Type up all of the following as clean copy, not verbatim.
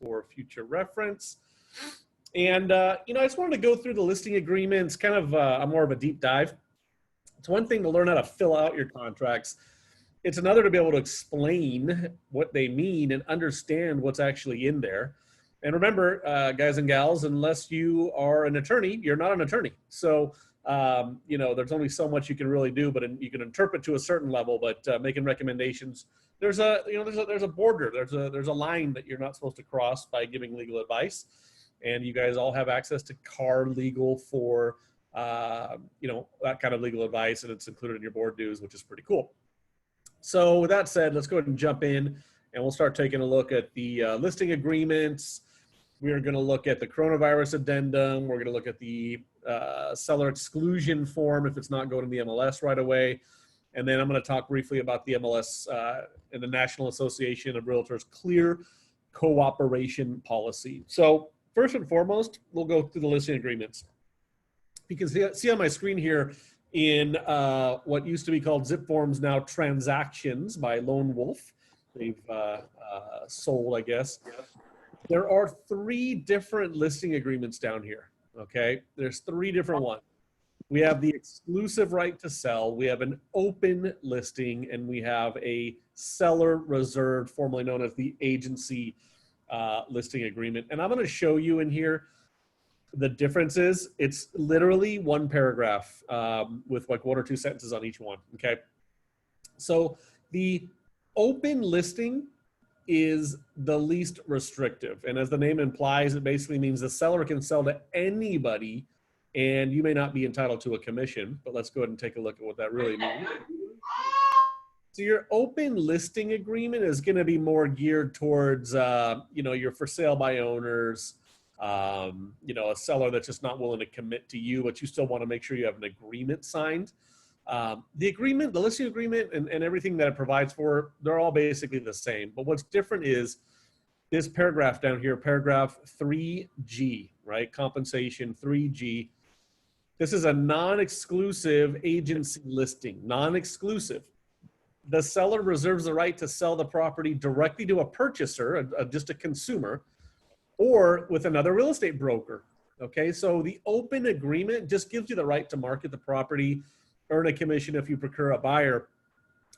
for future reference. And, you know, I just wanted to go through the listing agreements, kind of more of a deep dive. It's one thing to learn how to fill out your contracts. It's another to be able to explain what they mean and understand what's actually in there. And remember, guys and gals, unless you are an attorney, you're not an attorney. So, you know, there's only so much you can really do, but you can interpret to a certain level, but making recommendations, there's a, you know, there's a border, there's a line that you're not supposed to cross by giving legal advice. And you guys all have access to CAR Legal for, you know, that kind of legal advice, and it's included in your board dues, which is pretty cool. So with that said, let's go ahead and jump in, and we'll start taking a look at the listing agreements. We are going to look at the coronavirus addendum. We're going to look at the seller exclusion form if it's not going to the MLS right away. And then I'm going to talk briefly about the MLS and the National Association of Realtors Clear Cooperation Policy. So first and foremost, we'll go through the listing agreements. You can see on my screen here in what used to be called Zip Forms, now Transactions by Lone Wolf. They've sold, I guess. There are 3 different listing agreements down here, okay? There's 3 different ones. We have the exclusive right to sell, we have an open listing, and we have a seller reserved, formerly known as the agency listing agreement. And I'm gonna show you in here the differences. It's literally 1 paragraph with like 1 or 2 sentences on each one, okay? So the open listing is the least restrictive. And as the name implies, it basically means the seller can sell to anybody and you may not be entitled to a commission, but let's go ahead and take a look at what that really means. So your open listing agreement is going to be more geared towards, you know, your for sale by owners, you know, a seller that's just not willing to commit to you, but you still want to make sure you have an agreement signed. The agreement, the listing agreement, and everything that it provides for, they're all basically the same. But what's different is this paragraph down here, paragraph 3G, right? Compensation 3G. This is a non-exclusive agency listing, non-exclusive. The seller reserves the right to sell the property directly to a purchaser, just a consumer, or with another real estate broker. Okay, so the open agreement just gives you the right to market the property, earn a commission if you procure a buyer,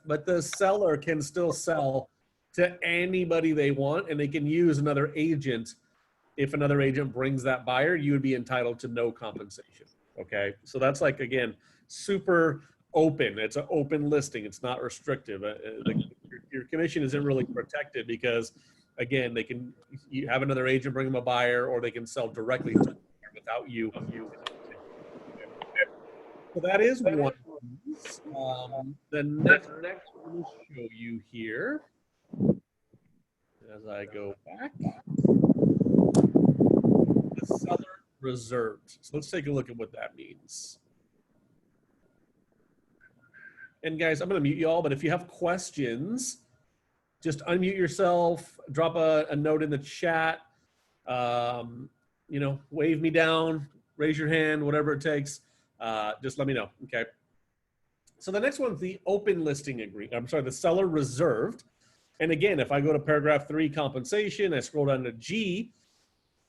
but the seller can still sell to anybody they want, and they can use another agent. If another agent brings that buyer, you would be entitled to no compensation. Okay, so that's like, again, super open. It's an open listing. It's not restrictive. Your commission isn't really protected because, again, they can you have another agent bring them a buyer, or they can sell directly to them without you. So that is one. The next one I'm going to show you here, as I go back, the seller reserved. So let's take a look at what that means. And guys, I'm going to mute you all, but if you have questions, just unmute yourself, drop a note in the chat, you know, wave me down, raise your hand, whatever it takes. Just let me know, okay? So the next one's the open listing agreement. I'm sorry, the seller reserved. And again, if I go to paragraph 3, compensation, I scroll down to G,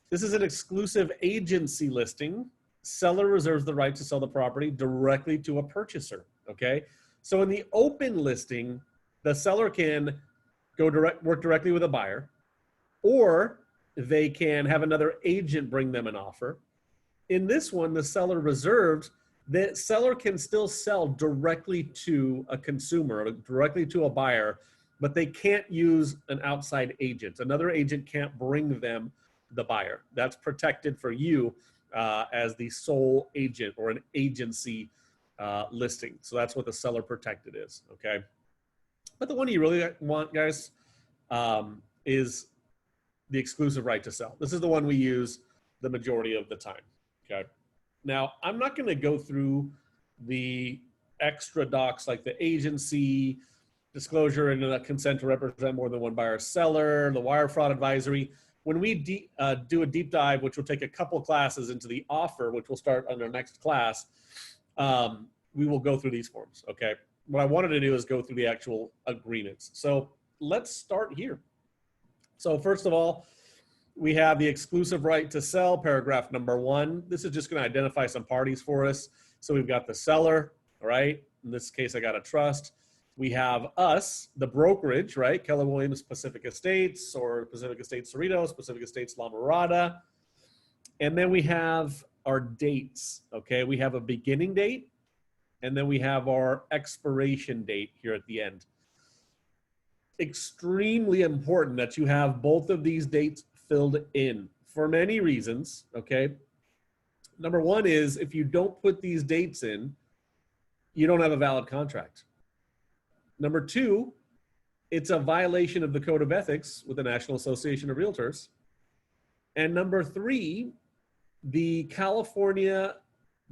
this is an exclusive agency listing. Seller reserves the right to sell the property directly to a purchaser, okay? So in the open listing, the seller can work directly with a buyer, or they can have another agent bring them an offer. In this one, the seller reserved, the seller can still sell directly to a consumer, or directly to a buyer, but they can't use an outside agent. Another agent can't bring them the buyer. That's protected for you as the sole agent or an agency listing. So that's what the seller protected is, okay? But the one you really want, guys, is the exclusive right to sell. This is the one we use the majority of the time, okay? Now, I'm not going to go through the extra docs like the agency, disclosure, and the consent to represent more than one buyer or seller, the wire fraud advisory. When we do a deep dive, which will take a couple classes into the offer, which will start on our next class, we will go through these forms, okay? What I wanted to do is go through the actual agreements. So let's start here. So first of all, We have the exclusive right to sell, paragraph number 1. This is just going to identify some parties for us. So we've got the seller, all right? In this case, I got a trust. We have us, the brokerage, right? Keller Williams Pacific Estates, or Pacific Estates Cerritos, Pacific Estates La Mirada. And then we have our dates, okay? We have a beginning date, and then we have our expiration date here at the end. Extremely important that you have both of these dates filled in for many reasons, okay? Number 1 is if you don't put these dates in, you don't have a valid contract. Number 2, it's a violation of the Code of Ethics with the National Association of Realtors. And number 3, the California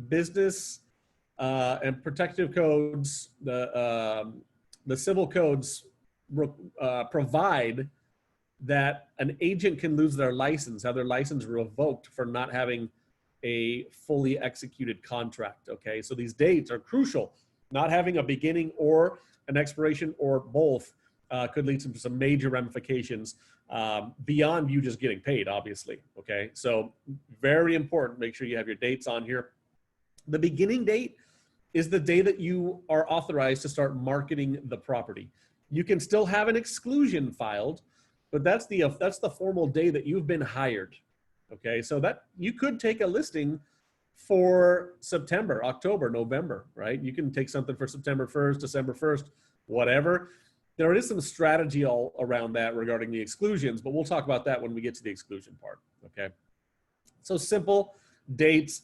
Business and Protective Codes, the civil codes provide that an agent can lose their license, have their license revoked for not having a fully executed contract, okay? So these dates are crucial. Not having a beginning or an expiration or both could lead to some major ramifications beyond you just getting paid, obviously, okay? So very important, make sure you have your dates on here. The beginning date is the day that you are authorized to start marketing the property. You can still have an exclusion filed, but that's the formal day that you've been hired, okay? So that you could take a listing for September, October, November, right? You can take something for September 1st, December 1st, whatever. There is some strategy all around that regarding the exclusions, but we'll talk about that when we get to the exclusion part, okay? So simple dates.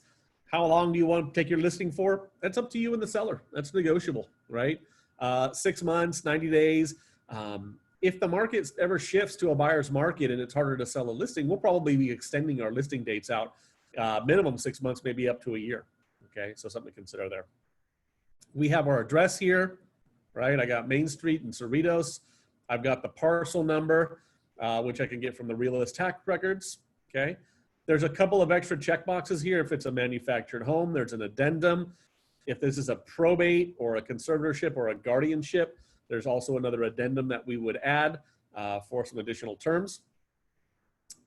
How long do you want to take your listing for? That's up to you and the seller. That's negotiable, right? 6 months, 90 days. If the market ever shifts to a buyer's market and it's harder to sell a listing, we'll probably be extending our listing dates out minimum 6 months, maybe up to a year. Okay, so something to consider there. We have our address here, right? I got Main Street in Cerritos. I've got the parcel number, which I can get from the Realist tax records. Okay, there's a couple of extra check boxes here. If it's a manufactured home, there's an addendum. If this is a probate or a conservatorship or a guardianship, there's also another addendum that we would add for some additional terms.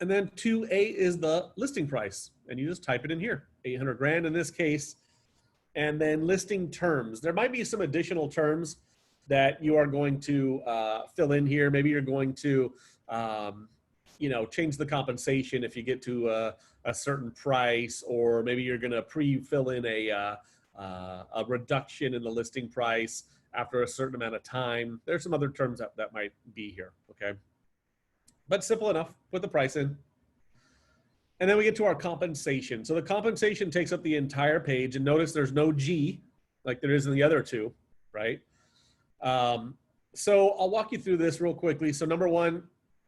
And then 2A is the listing price, and you just type it in here, 800 grand in this case. And then listing terms. There might be some additional terms that you are going to fill in here. Maybe you're going to, change the compensation if you get to a certain price, or maybe you're going to pre-fill in a reduction in the listing price after a certain amount of time. There's some other terms that might be here, okay? But simple enough, put the price in. And then we get to our compensation. So the compensation takes up the entire page, and notice there's no G like there is in the other two, right? So I'll walk you through this real quickly. So number 1,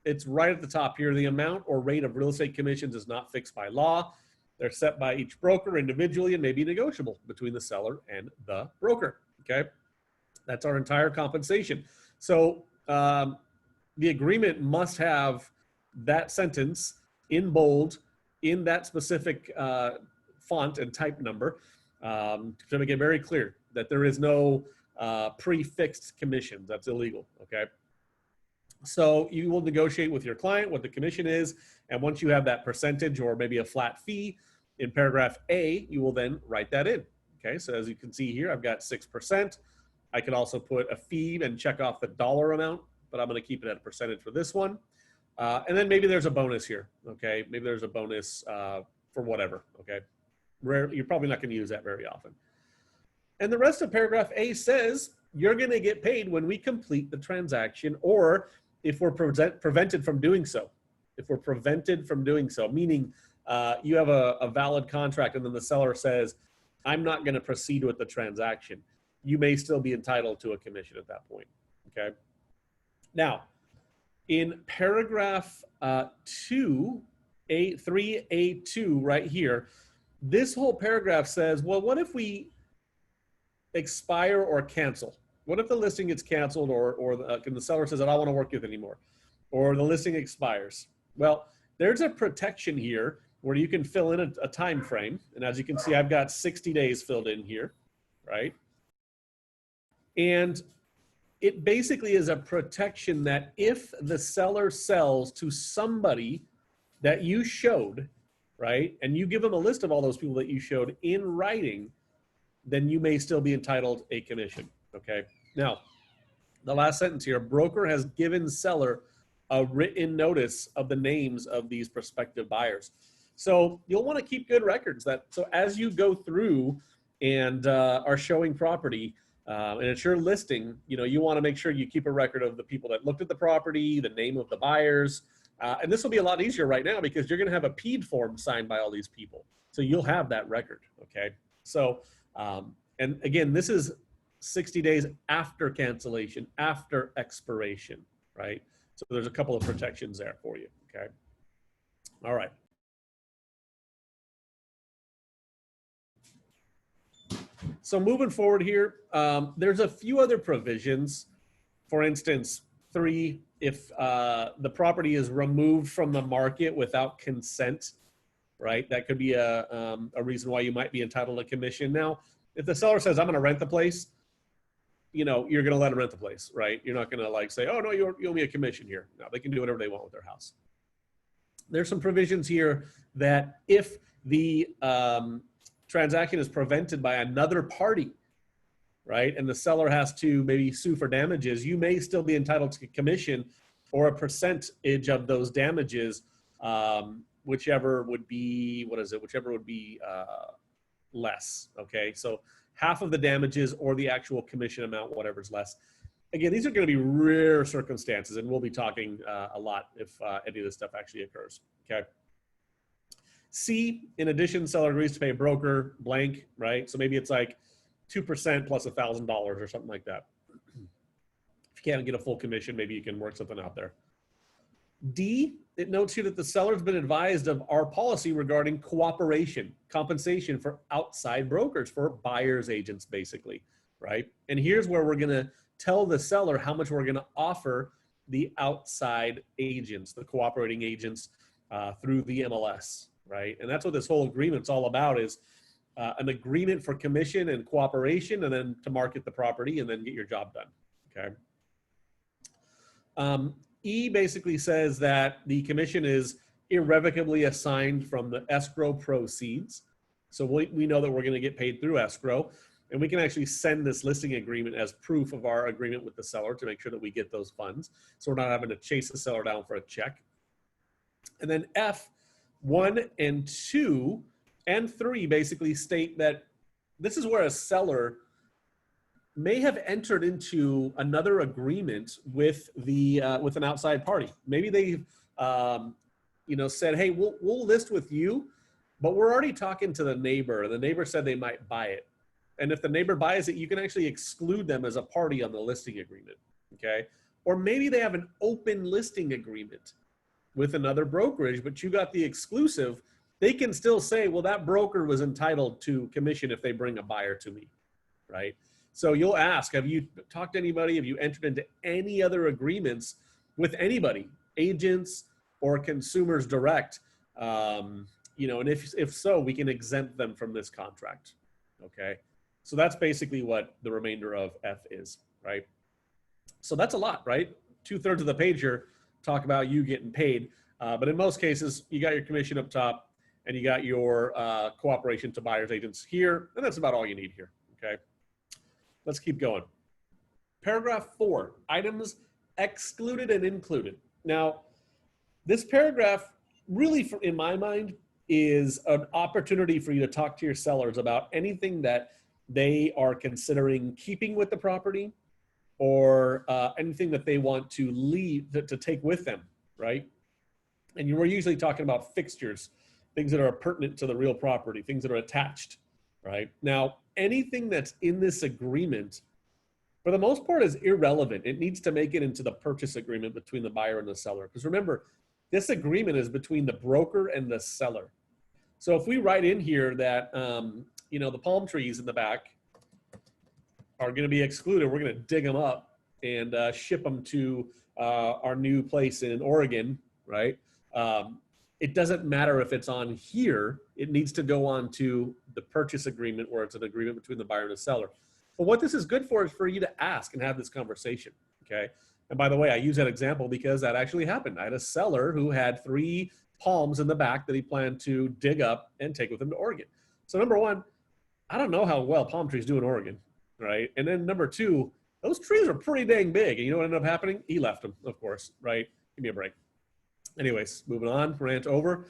it's right at the top here. The amount or rate of real estate commissions is not fixed by law. They're set by each broker individually and may be negotiable between the seller and the broker, okay? That's our entire compensation. So the agreement must have that sentence in bold in that specific font and type number to make it very clear that there is no prefixed commissions. That's illegal, okay? So you will negotiate with your client what the commission is, and once you have that percentage or maybe a flat fee in paragraph A, you will then write that in, okay? So as you can see here, I've got 6%. I can also put a fee and check off the dollar amount, but I'm going to keep it at a percentage for this one. And then maybe there's a bonus here, okay? Maybe there's a bonus for whatever, okay? You're probably not going to use that very often. And the rest of paragraph A says you're going to get paid when we complete the transaction, or if we're prevented from doing so. If we're prevented from doing so, meaning you have a valid contract and then the seller says, I'm not going to proceed with the transaction, you may still be entitled to a commission at that point, okay? Now, in paragraph 3A2 right here, this whole paragraph says, well, what if we expire or cancel? What if the listing gets canceled, or the seller says, I don't want to work with it anymore, or the listing expires? Well, there's a protection here where you can fill in a time frame. And as you can see, I've got 60 days filled in here, right? And it basically is a protection that if the seller sells to somebody that you showed, right, and you give them a list of all those people that you showed in writing, then you may still be entitled a commission, okay? Now, the last sentence here, broker has given seller a written notice of the names of these prospective buyers. So you'll want to keep good records so as you go through and are showing property and it's your listing, you want to make sure you keep a record of the people that looked at the property, the name of the buyers. And this will be a lot easier right now because you're going to have a PED form signed by all these people. So you'll have that record, okay? So, and again, this is 60 days after cancellation, after expiration, right? So there's a couple of protections there for you, okay? All right. So moving forward here, there's a few other provisions. For instance, 3, if the property is removed from the market without consent, right? That could be a reason why you might be entitled to commission. Now, if the seller says, I'm going to rent the place, you're going to let them rent the place, right? You're not going to like say, oh, no, you owe me a commission here. No, they can do whatever they want with their house. There's some provisions here that if the transaction is prevented by another party, right, and the seller has to maybe sue for damages, you may still be entitled to commission or a percentage of those damages, whichever would be, whichever would be less, okay? So half of the damages or the actual commission amount, whatever's less. Again, these are going to be rare circumstances, and we'll be talking a lot if any of this stuff actually occurs, okay? C, in addition, seller agrees to pay a broker blank, right? So maybe it's like 2% plus $1,000 or something like that. If you can't get a full commission, maybe you can work something out there. D, it notes here that the seller's been advised of our policy regarding cooperation, compensation for outside brokers, for buyer's agents, basically, right? And here's where we're going to tell the seller how much we're going to offer the outside agents, the cooperating agents through the MLS, right? And that's what this whole agreement's all about, is an agreement for commission and cooperation, and then to market the property and then get your job done, okay? E basically says that the commission is irrevocably assigned from the escrow proceeds. So we know that we're going to get paid through escrow, and we can actually send this listing agreement as proof of our agreement with the seller to make sure that we get those funds. So we're not having to chase the seller down for a check. And then F, 1 and 2 and 3 basically state that this is where a seller may have entered into another agreement with with an outside party. Maybe they've said, hey, we'll list with you, but we're already talking to the neighbor. The neighbor said they might buy it. And if the neighbor buys it, you can actually exclude them as a party on the listing agreement, okay? Or maybe they have an open listing agreement with another brokerage, but you got the exclusive. They can still say, well, that broker was entitled to commission if they bring a buyer to me, right? So you'll ask, have you talked to anybody? Have you entered into any other agreements with anybody, agents or consumers direct? And if so, we can exempt them from this contract, okay? So that's basically what the remainder of F is, right? So that's a lot, right? 2/3 of the page here talk about you getting paid. But in most cases, you got your commission up top and you got your cooperation to buyer's agents here, and that's about all you need here, okay? Let's keep going. Paragraph 4, items excluded and included. Now, this paragraph really, in my mind, is an opportunity for you to talk to your sellers about anything that they are considering keeping with the property, or anything that they want to leave, to take with them, right? And you were usually talking about fixtures, things that are pertinent to the real property, things that are attached, right? Now, anything that's in this agreement, for the most part, is irrelevant. It needs to make it into the purchase agreement between the buyer and the seller. Because remember, this agreement is between the broker and the seller. So if we write in here that, the palm trees in the back are going to be excluded, we're going to dig them up and ship them to our new place in Oregon, right? It doesn't matter if it's on here. It needs to go on to the purchase agreement, where it's an agreement between the buyer and the seller. But what this is good for is for you to ask and have this conversation, okay? And by the way, I use that example because that actually happened. I had a seller who had 3 palms in the back that he planned to dig up and take with him to Oregon. So number one, I don't know how well palm trees do in Oregon, right? And then number two, those trees are pretty dang big. And you know what ended up happening? He left them, of course, right? Give me a break. Anyways, moving on, rant over.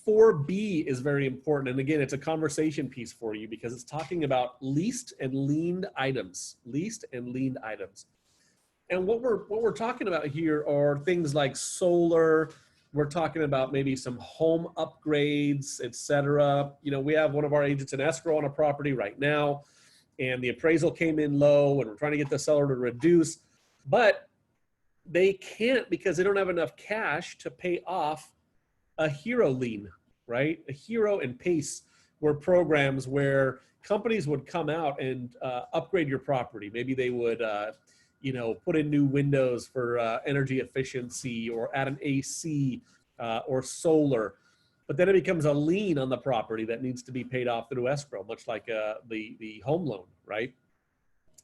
4B is very important. And again, it's a conversation piece for you because it's talking about leased and leaned items, leased and leaned items. And what we're talking about here are things like solar. We're talking about maybe some home upgrades, etc. You know, we have one of our agents in escrow on a property right now, and the appraisal came in low, and we're trying to get the seller to reduce, but they can't because they don't have enough cash to pay off a Hero lien, right? A Hero and PACE were programs where companies would come out and upgrade your property. Maybe they would, you know, put in new windows for energy efficiency or add an AC or solar. But then it becomes a lien on the property that needs to be paid off through escrow, much like the home loan, right?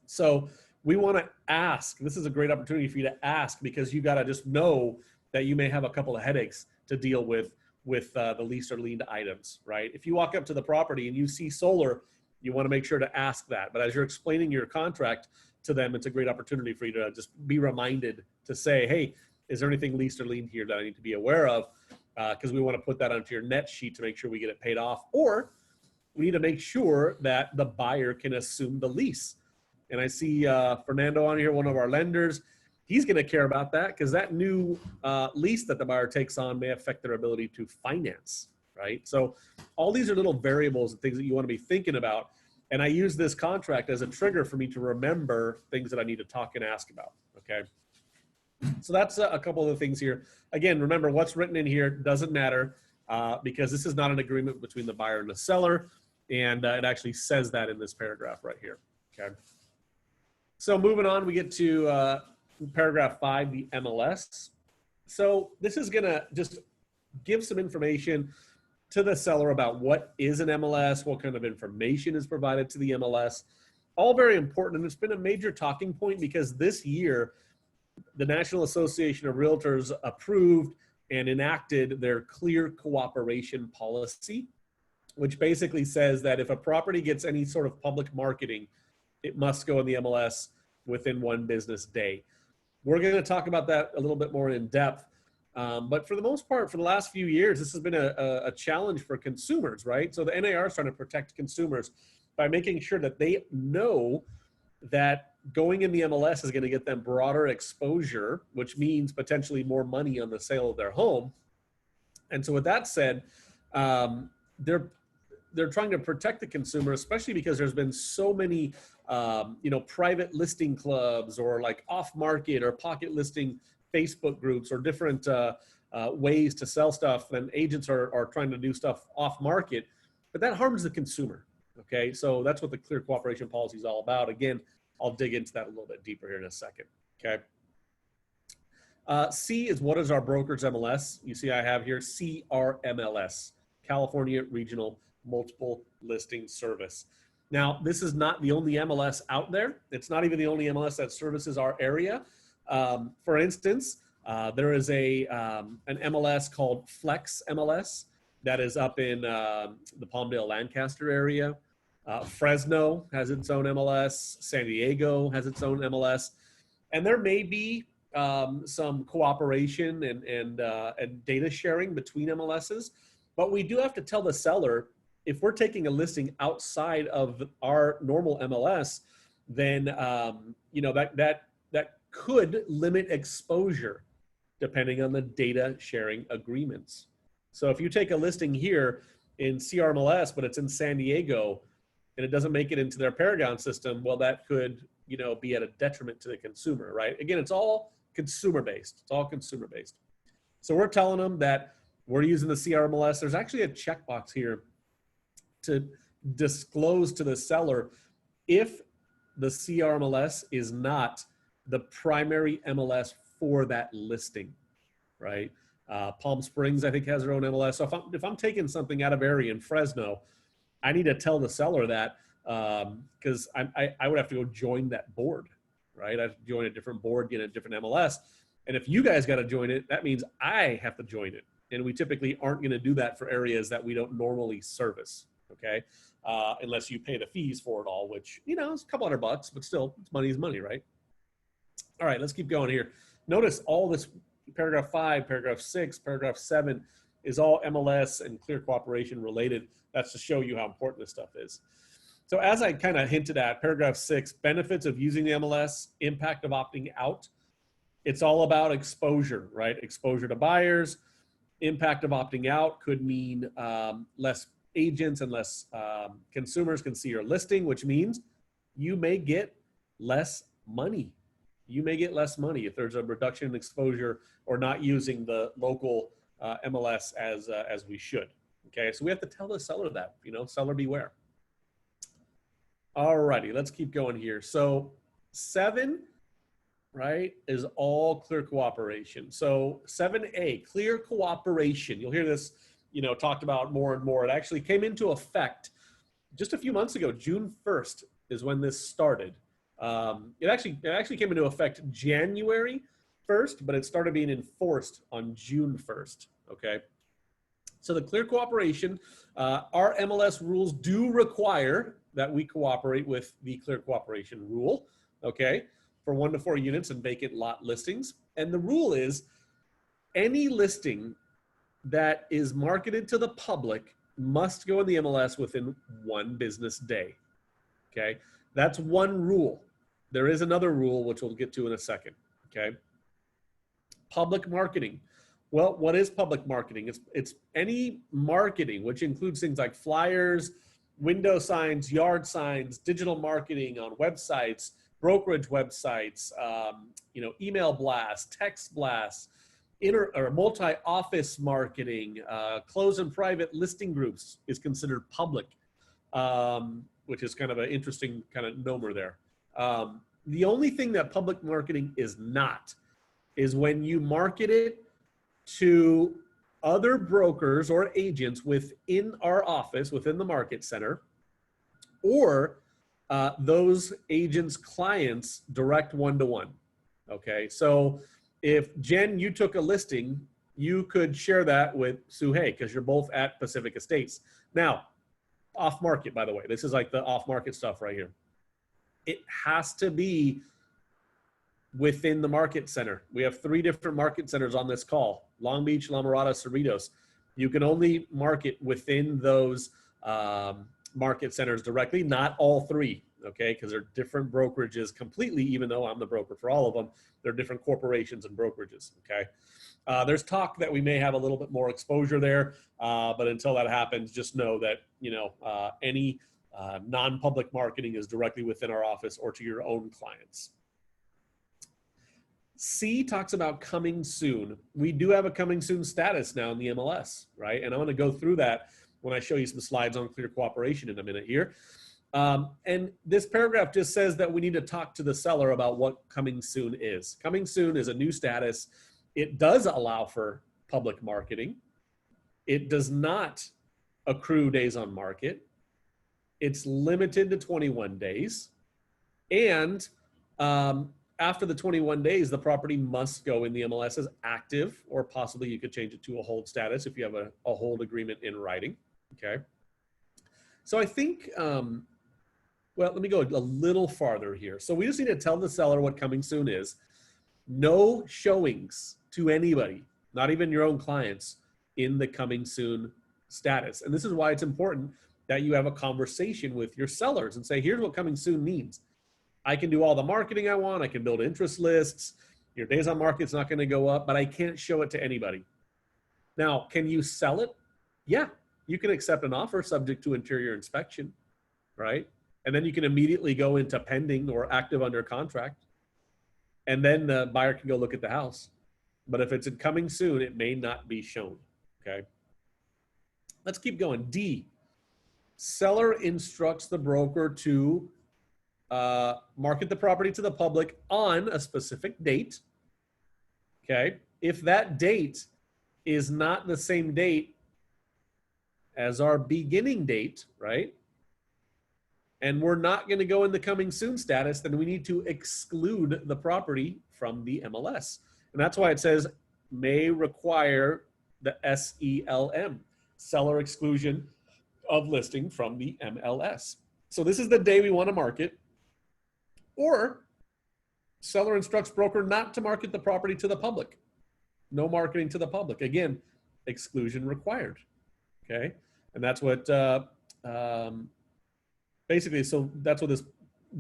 So we want to ask, this is a great opportunity for you to ask because you got to just know that you may have a couple of headaches to deal with the leased or liened items, right? If you walk up to the property and you see solar, you want to make sure to ask that. But as you're explaining your contract to them, it's a great opportunity for you to just be reminded to say, hey, is there anything leased or liened here that I need to be aware of? Because we want to put that onto your net sheet to make sure we get it paid off. Or we need to make sure that the buyer can assume the lease. And I see Fernando on here, one of our lenders. He's going to care about that because that new lease that the buyer takes on may affect their ability to finance, right? So all these are little variables and things that you want to be thinking about. And I use this contract as a trigger for me to remember things that I need to talk and ask about, okay? So that's a couple of the things here. Again, remember what's written in here doesn't matter because this is not an agreement between the buyer and the seller. And it actually says that in this paragraph right here, okay? So moving on, we get to paragraph 5, the MLS. So this is gonna just give some information to the seller about what is an MLS, what kind of information is provided to the MLS. All very important, and it's been a major talking point because this year, the National Association of Realtors approved and enacted their clear cooperation policy, which basically says that if a property gets any sort of public marketing, it must go in the MLS within 1 business day. We're going to talk about that a little bit more in depth. But for the most part, for the last few years, this has been a challenge for consumers, right? So the NAR is trying to protect consumers by making sure that they know that going in the MLS is going to get them broader exposure, which means potentially more money on the sale of their home. And so with that said, they're trying to protect the consumer, especially because there's been so many, private listing clubs or like off market or pocket listing Facebook groups or different ways to sell stuff. And agents are trying to do stuff off market, but that harms the consumer. Okay, so that's what the clear cooperation policy is all about. Again, I'll dig into that a little bit deeper here in a second. Okay. C is what is our broker's MLS? You see I have here CRMLS, California Regional Multiple Listing Service. Now, this is not the only MLS out there. It's not even the only MLS that services our area. For instance, there is an MLS called Flex MLS that is up in the Palmdale, Lancaster area. Fresno has its own MLS. San Diego has its own MLS. And there may be some cooperation and data sharing between MLSs, but we do have to tell the seller if we're taking a listing outside of our normal MLS, then that could limit exposure depending on the data sharing agreements. So if you take a listing here in CRMLS, but it's in San Diego and it doesn't make it into their Paragon system, well, that could, be at a detriment to the consumer, right? Again, it's all consumer-based. It's all consumer-based. So we're telling them that we're using the CRMLS. There's actually a checkbox here to disclose to the seller if the CRMLS is not the primary MLS for that listing, right? Palm Springs, I think, has their own MLS. So if I'm taking something out of area in Fresno, I need to tell the seller that because I would have to go join that board, right? I have to join a different board, get a different MLS. And if you guys got to join it, that means I have to join it. And we typically aren't going to do that for areas that we don't normally service, okay? Unless you pay the fees for it all, which, you know, it's a couple $100, but still, it's money is money, right? All right, let's keep going here. Notice all this paragraph 5, paragraph 6, paragraph 7 is all MLS and clear cooperation related. That's to show you how important this stuff is. So as I kind of hinted at, paragraph 6, benefits of using the MLS, impact of opting out. It's all about exposure, right? Exposure to buyers. Impact of opting out could mean less agents and less consumers can see your listing, which means you may get less money. You may get less money if there's a reduction in exposure or not using the local MLS as we should. Okay, so we have to tell the seller that, you know, seller beware. All righty, let's keep going here. So 7, right, is all clear cooperation. So 7A, clear cooperation. You'll hear this, you know, talked about more and more. It actually came into effect just a few months ago. June 1st is when this started. It actually came into effect January 1st, but it started being enforced on June 1st, okay? So the clear cooperation, our MLS rules do require that we cooperate with the clear cooperation rule, okay, for 1 to 4 units and vacant lot listings. And the rule is any listing that is marketed to the public must go in the MLS within 1 business day, okay? That's one rule. There is another rule, which we'll get to in a second, okay? Public marketing. Well, what is public marketing? It's any marketing, which includes things like flyers, window signs, yard signs, digital marketing on websites, brokerage websites, you know, email blasts, text blasts, or multi-office marketing, closed and private listing groups is considered public, which is kind of an interesting kind of nomer there. The only thing that public marketing is not is when you market it to other brokers or agents within our office, within the market center, or those agents' clients direct one-to-one, okay? So if Jen, you took a listing, you could share that with Suhei because you're both at Pacific Estates. Now, off market, by the way, this is like the off market stuff right here. It has to be within the market center. We have 3 different market centers on this call: Long Beach, La Mirada, Cerritos. You can only market within those market centers directly, not all 3, okay? Because they're different brokerages completely, even though I'm the broker for all of them. They're different corporations and brokerages, okay? There's talk that we may have a little bit more exposure there, but until that happens, just know that, you know, any non-public marketing is directly within our office or to your own clients. C talks about coming soon. We do have a coming soon status now in the MLS, right? And I'm going to go through that when I show you some slides on clear cooperation in a minute here. And this paragraph just says that we need to talk to the seller about what coming soon is. Coming soon is a new status. It does allow for public marketing. It does not accrue days on market. It's limited to 21 days. And after the 21 days, the property must go in the MLS as active, or possibly you could change it to a hold status if you have a hold agreement in writing, okay? So I think, well, let me go a little farther here. So we just need to tell the seller what coming soon is. No showings to anybody, not even your own clients, in the coming soon status. And this is why it's important that you have a conversation with your sellers and say, here's what coming soon means. I can do all the marketing I want. I can build interest lists. Your days on market's not going to go up, but I can't show it to anybody. Now, can you sell it? Yeah, you can accept an offer subject to interior inspection, right? And then you can immediately go into pending or active under contract. And then the buyer can go look at the house. But if it's coming soon, it may not be shown, okay? Let's keep going. D, seller instructs the broker to market the property to the public on a specific date, okay? If that date is not the same date as our beginning date, right? And we're not going to go in the coming soon status, then we need to exclude the property from the MLS. And that's why it says may require the SELM, seller exclusion of listing from the MLS. So this is the day we want to market, or seller instructs broker not to market the property to the public. No marketing to the public. Again, exclusion required. Okay. And that's what basically, so that's what this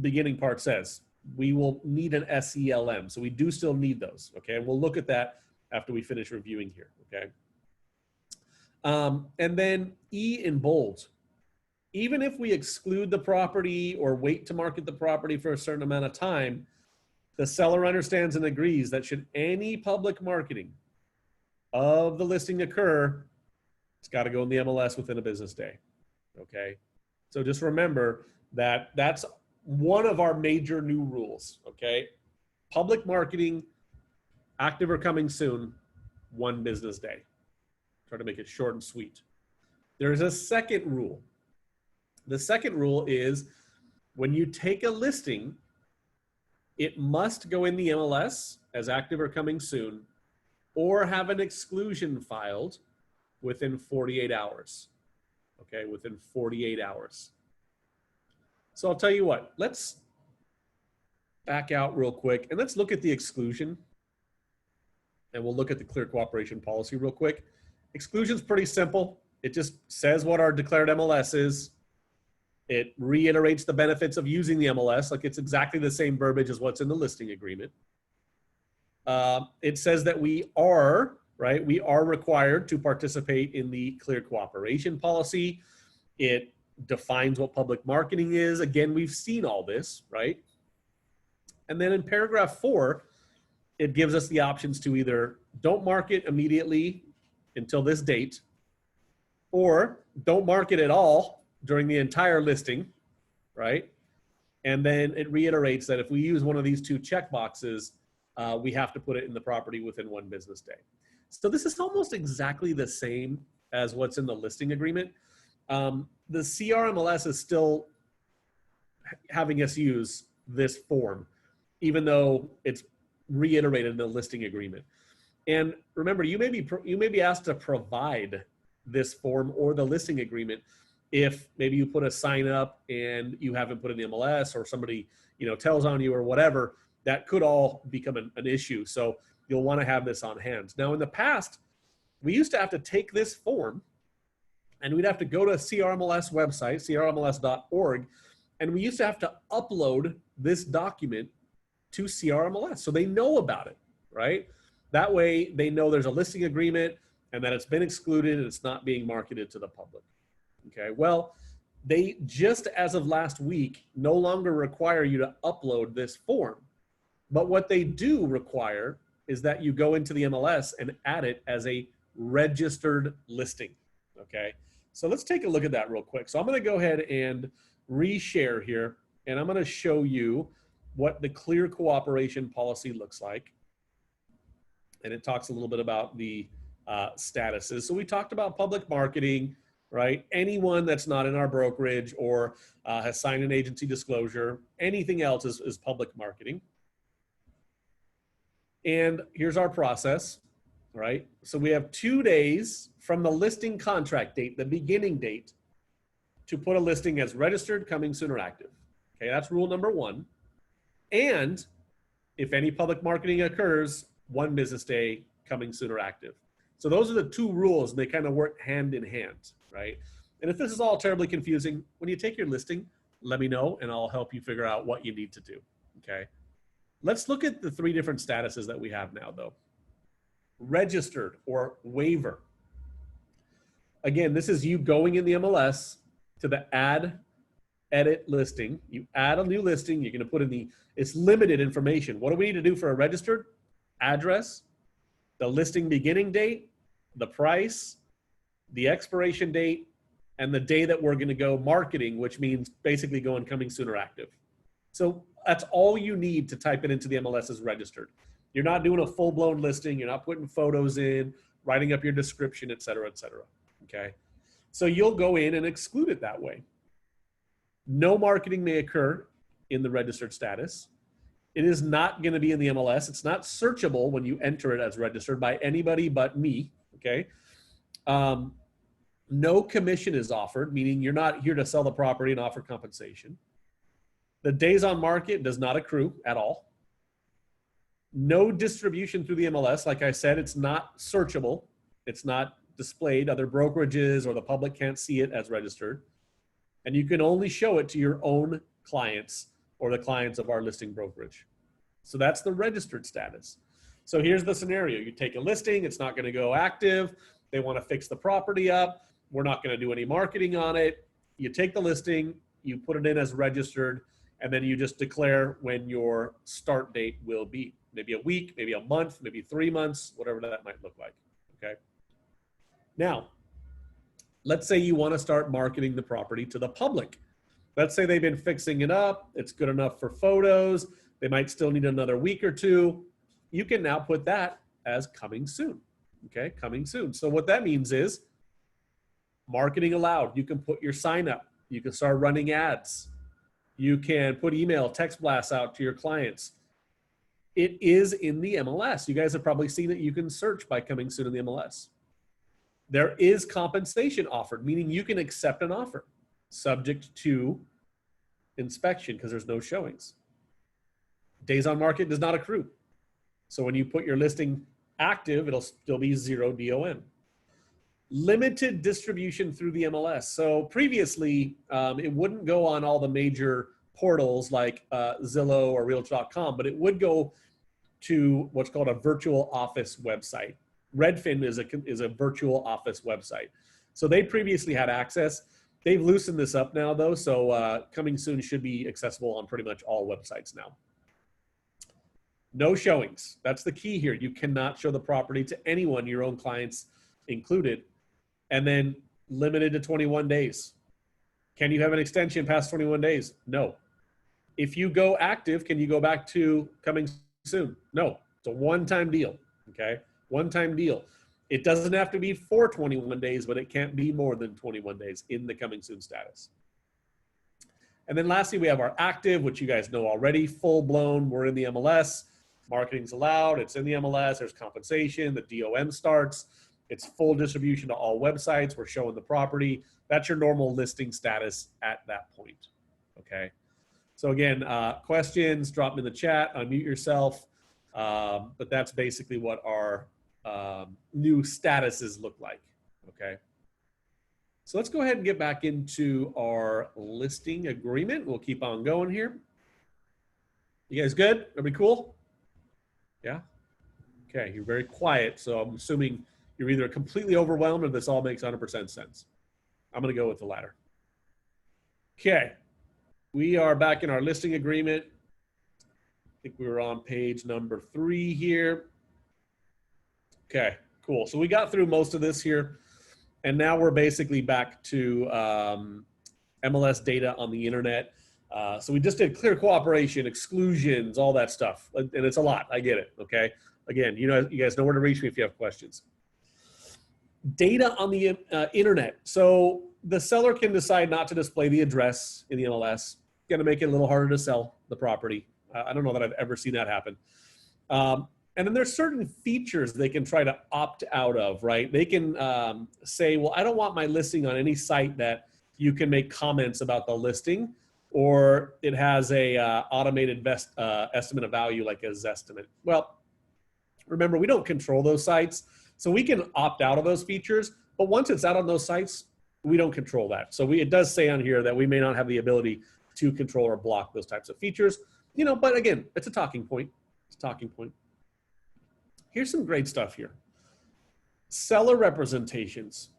beginning part says. We will need an SELM. So we do still need those. Okay. And we'll look at that after we finish reviewing here. Okay. And then E in bold. Even if we exclude the property or wait to market the property for a certain amount of time, the seller understands and agrees that should any public marketing of the listing occur, it's got to go in the MLS within a business day. Okay. So just remember that that's one of our major new rules. Okay. Public marketing, active or coming soon, 1 business day. Try to make it short and sweet. There's a second rule. The second rule is when you take a listing, it must go in the MLS as active or coming soon, or have an exclusion filed within 48 hours. Okay, within 48 hours. So I'll tell you what, let's back out real quick and let's look at the exclusion. And we'll look at the clear cooperation policy real quick. Exclusion is pretty simple. It just says what our declared MLS is. It reiterates the benefits of using the MLS, like it's exactly the same verbiage as what's in the listing agreement. It says that we are required to participate in the clear cooperation policy. It defines what public marketing is. Again, we've seen all this, right? And then in paragraph 4, it gives us the options to either don't market immediately until this date, or don't market at all during the entire listing, right? And then it reiterates that if we use one of these 2 check boxes, we have to put it in the property within 1 business day. So this is almost exactly the same as what's in the listing agreement. The CRMLS is still having us use this form, even though it's reiterated in the listing agreement. And remember, you may be asked to provide this form or the listing agreement if maybe you put a sign up and you haven't put in the MLS, or somebody tells on you or whatever. That could all become an issue. So you'll want to have this on hand. Now, in the past, we used to have to take this form and we'd have to go to a CRMLS website, crmls.org, and we used to have to upload this document to CRMLS so they know about it, right? That way they know there's a listing agreement and that it's been excluded and it's not being marketed to the public. Okay, well, they just as of last week no longer require you to upload this form. But what they do require is that you go into the MLS and add it as a registered listing. Okay, so let's take a look at that real quick. So I'm going to go ahead and reshare here, and I'm going to show you what the clear cooperation policy looks like. And it talks a little bit about the statuses. So we talked about public marketing, right? Anyone that's not in our brokerage or has signed an agency disclosure, anything else is public marketing. And here's our process, right? So we have 2 days from the listing contract date, the beginning date, to put a listing as registered, coming soon, or active. Okay, that's rule number 1. And if any public marketing occurs, 1 business day, coming soon, or active. So those are the 2 rules, and they kind of work hand in hand, right? And if this is all terribly confusing, when you take your listing, let me know, and I'll help you figure out what you need to do, okay? Let's look at the 3 different statuses that we have now, though. Registered or waiver. Again, this is you going in the MLS to the add, edit listing. You add a new listing. You're going to put in it's limited information. What do we need to do for a registered? Address, the listing beginning date, the price, the expiration date, and the day that we're going to go marketing, which means basically going coming soon or active. So that's all you need to type it into the MLS as registered. You're not doing a full-blown listing. You're not putting photos in, writing up your description, et cetera, okay? So you'll go in and exclude it that way. No marketing may occur in the registered status. It is not going to be in the MLS. It's not searchable when you enter it as registered by anybody but me, okay? No commission is offered, meaning you're not here to sell the property and offer compensation. The days on market does not accrue at all. No distribution through the MLS. Like I said, it's not searchable. It's not displayed. Other brokerages or the public can't see it as registered. And you can only show it to your own clients or the clients of our listing brokerage. So that's the registered status. So here's the scenario. You take a listing, it's not going to go active. They want to fix the property up. We're not going to do any marketing on it. You take the listing, you put it in as registered, and then you just declare when your start date will be. Maybe a week, maybe a month, maybe 3 months, whatever that might look like, okay? Now, let's say you want to start marketing the property to the public. Let's say they've been fixing it up. It's good enough for photos. They might still need another week or two. You can now put that as coming soon, okay? Coming soon. So what that means is marketing allowed. You can put your sign up. You can start running ads. You can put email, text blasts out to your clients. It is in the MLS. You guys have probably seen it. You can search by coming soon in the MLS. There is compensation offered, meaning you can accept an offer subject to inspection because there's no showings. Days on market does not accrue. So when you put your listing active, it'll still be 0 DOM. Limited distribution through the MLS. So previously, it wouldn't go on all the major portals like Zillow or Realtor.com, but it would go to what's called a virtual office website. Redfin is a virtual office website. So they previously had access. They've loosened this up now though, so coming soon should be accessible on pretty much all websites now. No showings. That's the key here. You cannot show the property to anyone, your own clients included. And then limited to 21 days. Can you have an extension past 21 days? No. If you go active, can you go back to coming soon? No. It's a one-time deal, okay? One-time deal. It doesn't have to be for 21 days, but it can't be more than 21 days in the coming soon status. And then lastly, we have our active, which you guys know already, full-blown. We're in the MLS. Marketing's allowed. It's in the MLS. There's compensation. The DOM starts. It's full distribution to all websites. We're showing the property. That's your normal listing status at that point, okay? So again, questions, drop them in the chat, unmute yourself. But that's basically what our new statuses look like, okay? So let's go ahead and get back into our listing agreement. We'll keep on going here. You guys good? Everybody cool? Yeah? Okay, you're very quiet, so I'm assuming you're either completely overwhelmed or this all makes 100% sense. I'm gonna go with the latter. Okay, we are back in our listing agreement. I think we were on page number 3 here. Okay, cool. So we got through most of this here, and now we're basically back to MLS data on the internet. So we just did clear cooperation, exclusions, all that stuff, and it's a lot. I get it, okay? Again, you guys know where to reach me if you have questions. Data on the internet. So the seller can decide not to display the address in the MLS. Going to make it a little harder to sell the property. I don't know that I've ever seen that happen. And then there's certain features they can try to opt out of, right? They can say, well, I don't want my listing on any site that you can make comments about the listing, or it has a automated estimate of value like a Zestimate. Well, remember, we don't control those sites. So we can opt out of those features, but once it's out on those sites, we don't control that. So it does say on here that we may not have the ability to control or block those types of features, but again, it's a talking point. It's a talking point. Here's some great stuff here. Seller representations.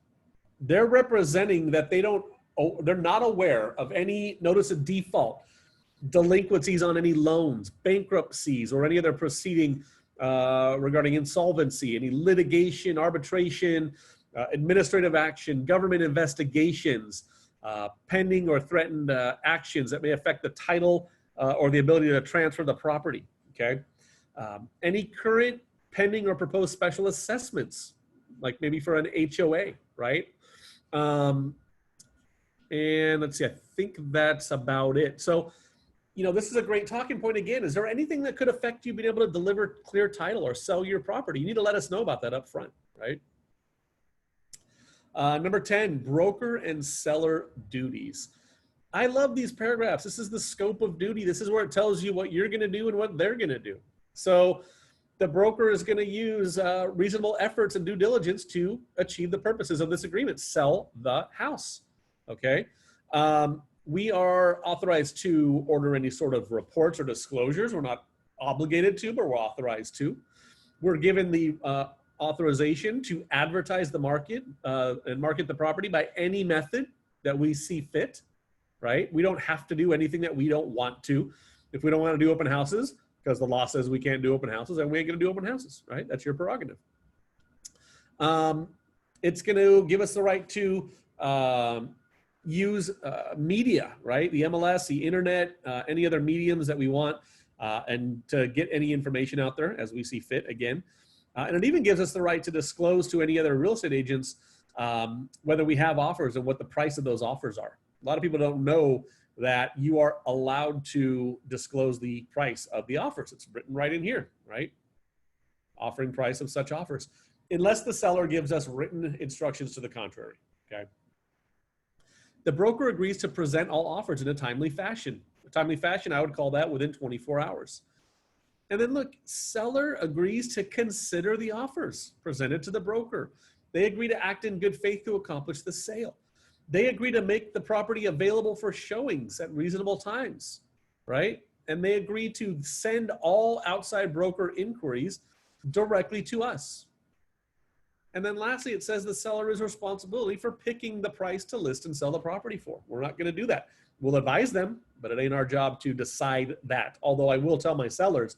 They're representing that they're not aware of any notice of default, delinquencies on any loans, bankruptcies, or any other proceeding regarding insolvency, any litigation, arbitration, administrative action, government investigations, pending or threatened actions that may affect the title or the ability to transfer the property, okay? Any current pending or proposed special assessments, like maybe for an HOA, right? And let's see, I think that's about it. So, this is a great talking point again. Is there anything that could affect you being able to deliver clear title or sell your property? You need to let us know about that up front, right? Number 10, broker and seller duties. I love these paragraphs. This is the scope of duty. This is where it tells you what you're going to do and what they're going to do. So the broker is going to use reasonable efforts and due diligence to achieve the purposes of this agreement, sell the house, okay? We are authorized to order any sort of reports or disclosures. We're not obligated to, but we're authorized to. We're given the authorization to advertise the market and market the property by any method that we see fit, right? We don't have to do anything that we don't want to. If we don't want to do open houses, because the law says we can't do open houses, then we ain't going to do open houses, right? That's your prerogative. It's going to give us the right to use media, right? The MLS, the internet, any other mediums that we want, and to get any information out there as we see fit again. And it even gives us the right to disclose to any other real estate agents whether we have offers and what the price of those offers are. A lot of people don't know that you are allowed to disclose the price of the offers. It's written right in here, right? Offering price of such offers, unless the seller gives us written instructions to the contrary, okay? The broker agrees to present all offers in a timely fashion. A timely fashion, I would call that within 24 hours. And then look, seller agrees to consider the offers presented to the broker. They agree to act in good faith to accomplish the sale. They agree to make the property available for showings at reasonable times, right? And they agree to send all outside broker inquiries directly to us. And then lastly, it says the seller is responsibility for picking the price to list and sell the property for. We're not going to do that. We'll advise them, but it ain't our job to decide that. Although I will tell my sellers,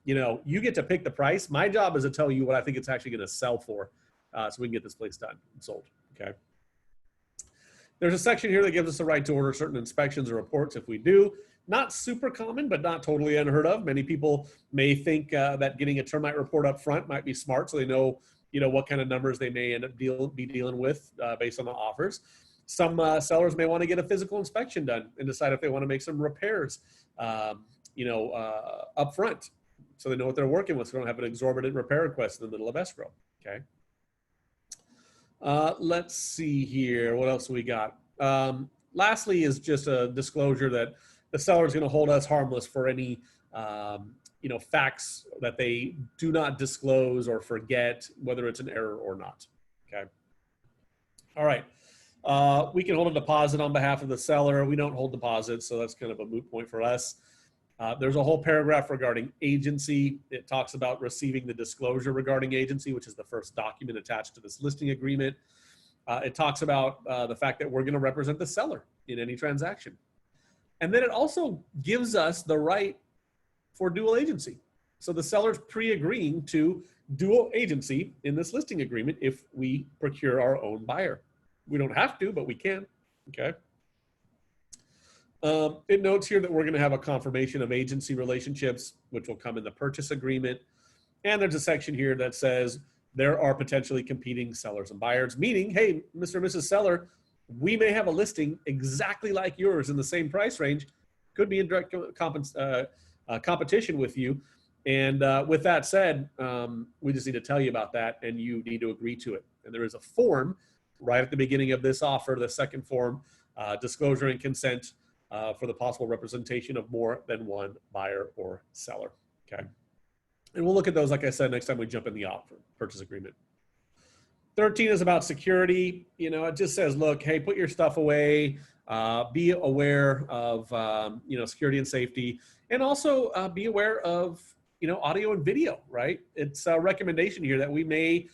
you get to pick the price. My job is to tell you what I think it's actually going to sell for, so we can get this place done and sold, okay? There's a section here that gives us the right to order certain inspections or reports if we do. Not super common, but not totally unheard of. Many people may think that getting a termite report up front might be smart, so they know, what kind of numbers they may end up be dealing with based on the offers. Some sellers may want to get a physical inspection done and decide if they want to make some repairs, up front, so they know what they're working with, so they don't have an exorbitant repair request in the middle of escrow, okay? Let's see here. What else we got? Lastly is just a disclosure that the seller is going to hold us harmless for any, facts that they do not disclose or forget, whether it's an error or not. Okay. All right. We can hold a deposit on behalf of the seller. We don't hold deposits, so that's kind of a moot point for us. There's a whole paragraph regarding agency. It talks about receiving the disclosure regarding agency, which is the first document attached to this listing agreement. It talks about the fact that we're going to represent the seller in any transaction. And then it also gives us the right for dual agency. So the seller's pre-agreeing to dual agency in this listing agreement if we procure our own buyer. We don't have to, but we can, okay? It notes here that we're going to have a confirmation of agency relationships, which will come in the purchase agreement. And there's a section here that says there are potentially competing sellers and buyers, meaning, hey, Mr. and Mrs. Seller, we may have a listing exactly like yours in the same price range, could be in direct competition with you. And with that said, we just need to tell you about that, and you need to agree to it. And there is a form right at the beginning of this offer, the second form, disclosure and consent for the possible representation of more than one buyer or seller, okay? And we'll look at those, like I said, next time we jump in the offer purchase agreement. 13 is about security. It just says, look, hey, put your stuff away, be aware of, security and safety, and also be aware of, audio and video, right? It's a recommendation here that we may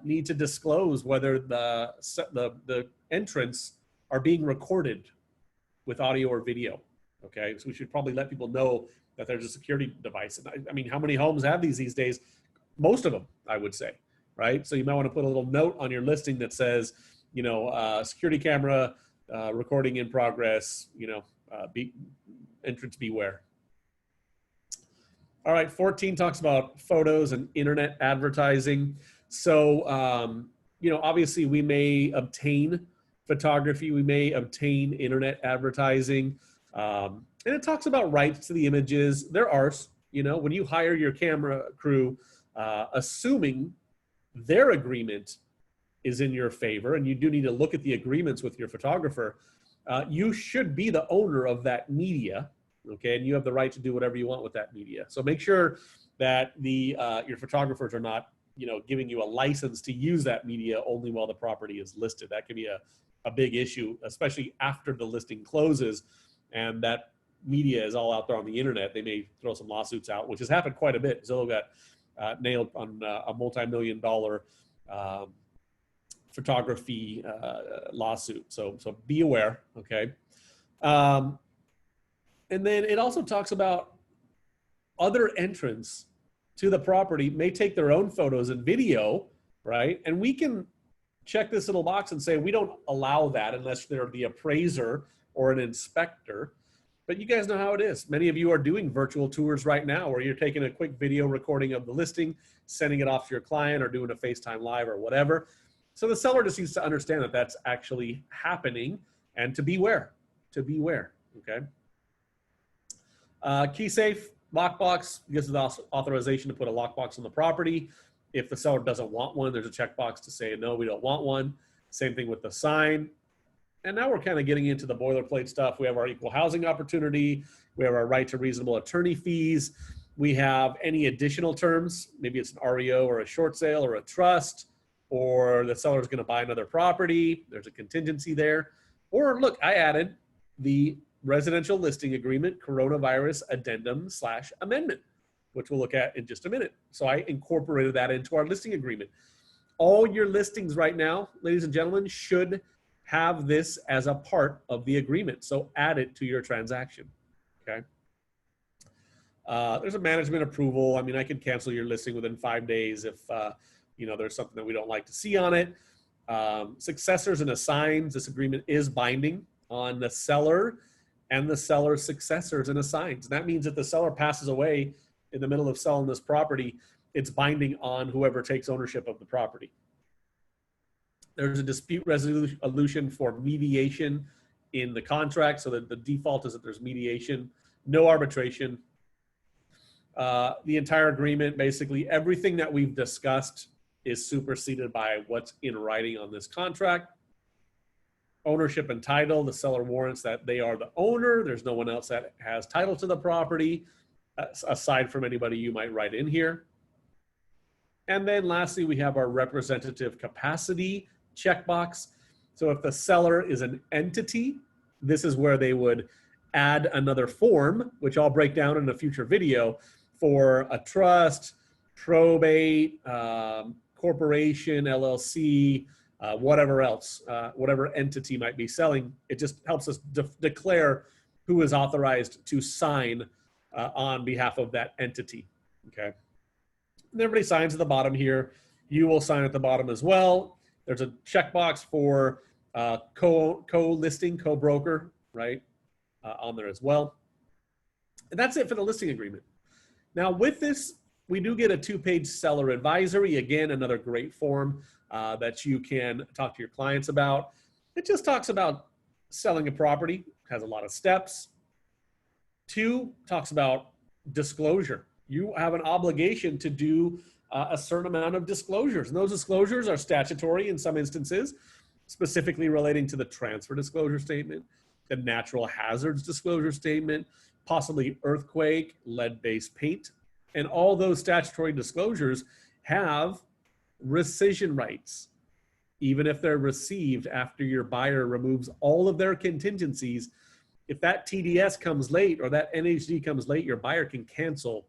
need to disclose whether the entrants are being recorded with audio or video, okay? So we should probably let people know that there's a security device. And I mean, how many homes have these days? Most of them, I would say, right? So you might want to put a little note on your listing that says, security camera, recording in progress, entrance beware. All right, 14 talks about photos and internet advertising. So, obviously we may obtain photography, we may obtain internet advertising. And it talks about rights to the images. They're ours. You know, when you hire your camera crew, assuming their agreement is in your favor, and you do need to look at the agreements with your photographer, you should be the owner of that media, okay? And you have the right to do whatever you want with that media. So make sure that your photographers are not, you know, giving you a license to use that media only while the property is listed. That could be a big issue, especially after the listing closes and that media is all out there on the internet. They may throw some lawsuits out, which has happened quite a bit. Zillow got nailed on a multi-million-dollar photography lawsuit. So be aware, okay? And then it also talks about other entrants to the property may take their own photos and video, right? And we can check this little box and say, we don't allow that unless they're the appraiser or an inspector. But you guys know how it is. Many of you are doing virtual tours right now where you're taking a quick video recording of the listing, sending it off to your client or doing a FaceTime Live or whatever. So the seller just needs to understand that that's actually happening and to beware, okay? Key safe, lockbox gives the authorization to put a lockbox on the property. If the seller doesn't want one, there's a checkbox to say, no, we don't want one. Same thing with the sign. And now we're kind of getting into the boilerplate stuff. We have our equal housing opportunity. We have our right to reasonable attorney fees. We have any additional terms. Maybe it's an REO or a short sale or a trust, or the seller's going to buy another property. There's a contingency there. Or look, I added the residential listing agreement coronavirus addendum / amendment, which we'll look at in just a minute. So I incorporated that into our listing agreement. All your listings right now, ladies and gentlemen, should have this as a part of the agreement. So add it to your transaction, okay? There's a management approval. I mean, I can cancel your listing within 5 days if, you know, there's something that we don't like to see on it. Successors and assigns, this agreement is binding on the seller and the seller's successors and assigns. And that means if the seller passes away in the middle of selling this property, it's binding on whoever takes ownership of the property. There's a dispute resolution for mediation in the contract, so that the default is that there's mediation, no arbitration. The entire agreement, basically everything that we've discussed is superseded by what's in writing on this contract. Ownership and title, the seller warrants that they are the owner. There's no one else that has title to the property, aside from anybody you might write in here. And then lastly, we have our representative capacity checkbox. So if the seller is an entity, this is where they would add another form, which I'll break down in a future video, for a trust, probate, corporation, LLC, whatever else, whatever entity might be selling. It just helps us declare who is authorized to sign on behalf of that entity, okay? And everybody signs at the bottom here. You will sign at the bottom as well. There's a checkbox for co-listing, co-broker, right, on there as well. And that's it for the listing agreement. Now with this, we do get a 2-page seller advisory. Again, another great form that you can talk to your clients about. It just talks about selling a property, has a lot of steps. 2, talks about disclosure. You have an obligation to do a certain amount of disclosures. And those disclosures are statutory in some instances, specifically relating to the transfer disclosure statement, the natural hazards disclosure statement, possibly earthquake, lead-based paint. And all those statutory disclosures have rescission rights, even if they're received after your buyer removes all of their contingencies. If that TDS comes late or that NHD comes late, your buyer can cancel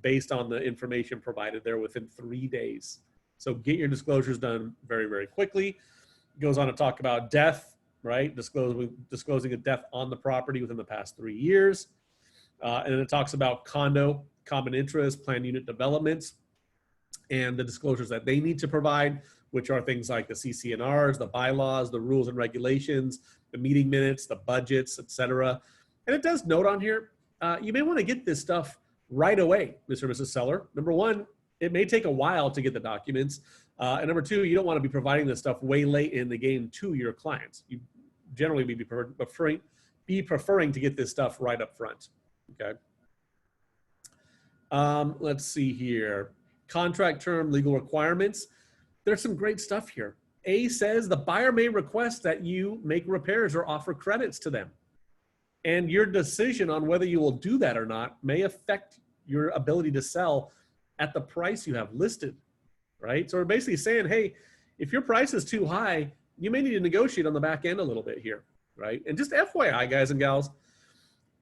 based on the information provided there within 3 days. So get your disclosures done very, very quickly. It goes on to talk about death, right? Disclosing a death on the property within the past 3 years. And then it talks about condo, common interest, planned unit developments, and the disclosures that they need to provide, which are things like the CC&Rs, the bylaws, the rules and regulations, the meeting minutes, the budgets, etc. And it does note on here, you may want to get this stuff right away, Mr. and Mrs. Seller. Number one, it may take a while to get the documents. And number two, you don't want to be providing this stuff way late in the game to your clients. You generally be be preferring to get this stuff right up front, okay? Let's see here. Contract term, legal requirements. There's some great stuff here. A says the buyer may request that you make repairs or offer credits to them. And your decision on whether you will do that or not may affect your ability to sell at the price you have listed, right? So we're basically saying, hey, if your price is too high, you may need to negotiate on the back end a little bit here, right? And just FYI, guys and gals,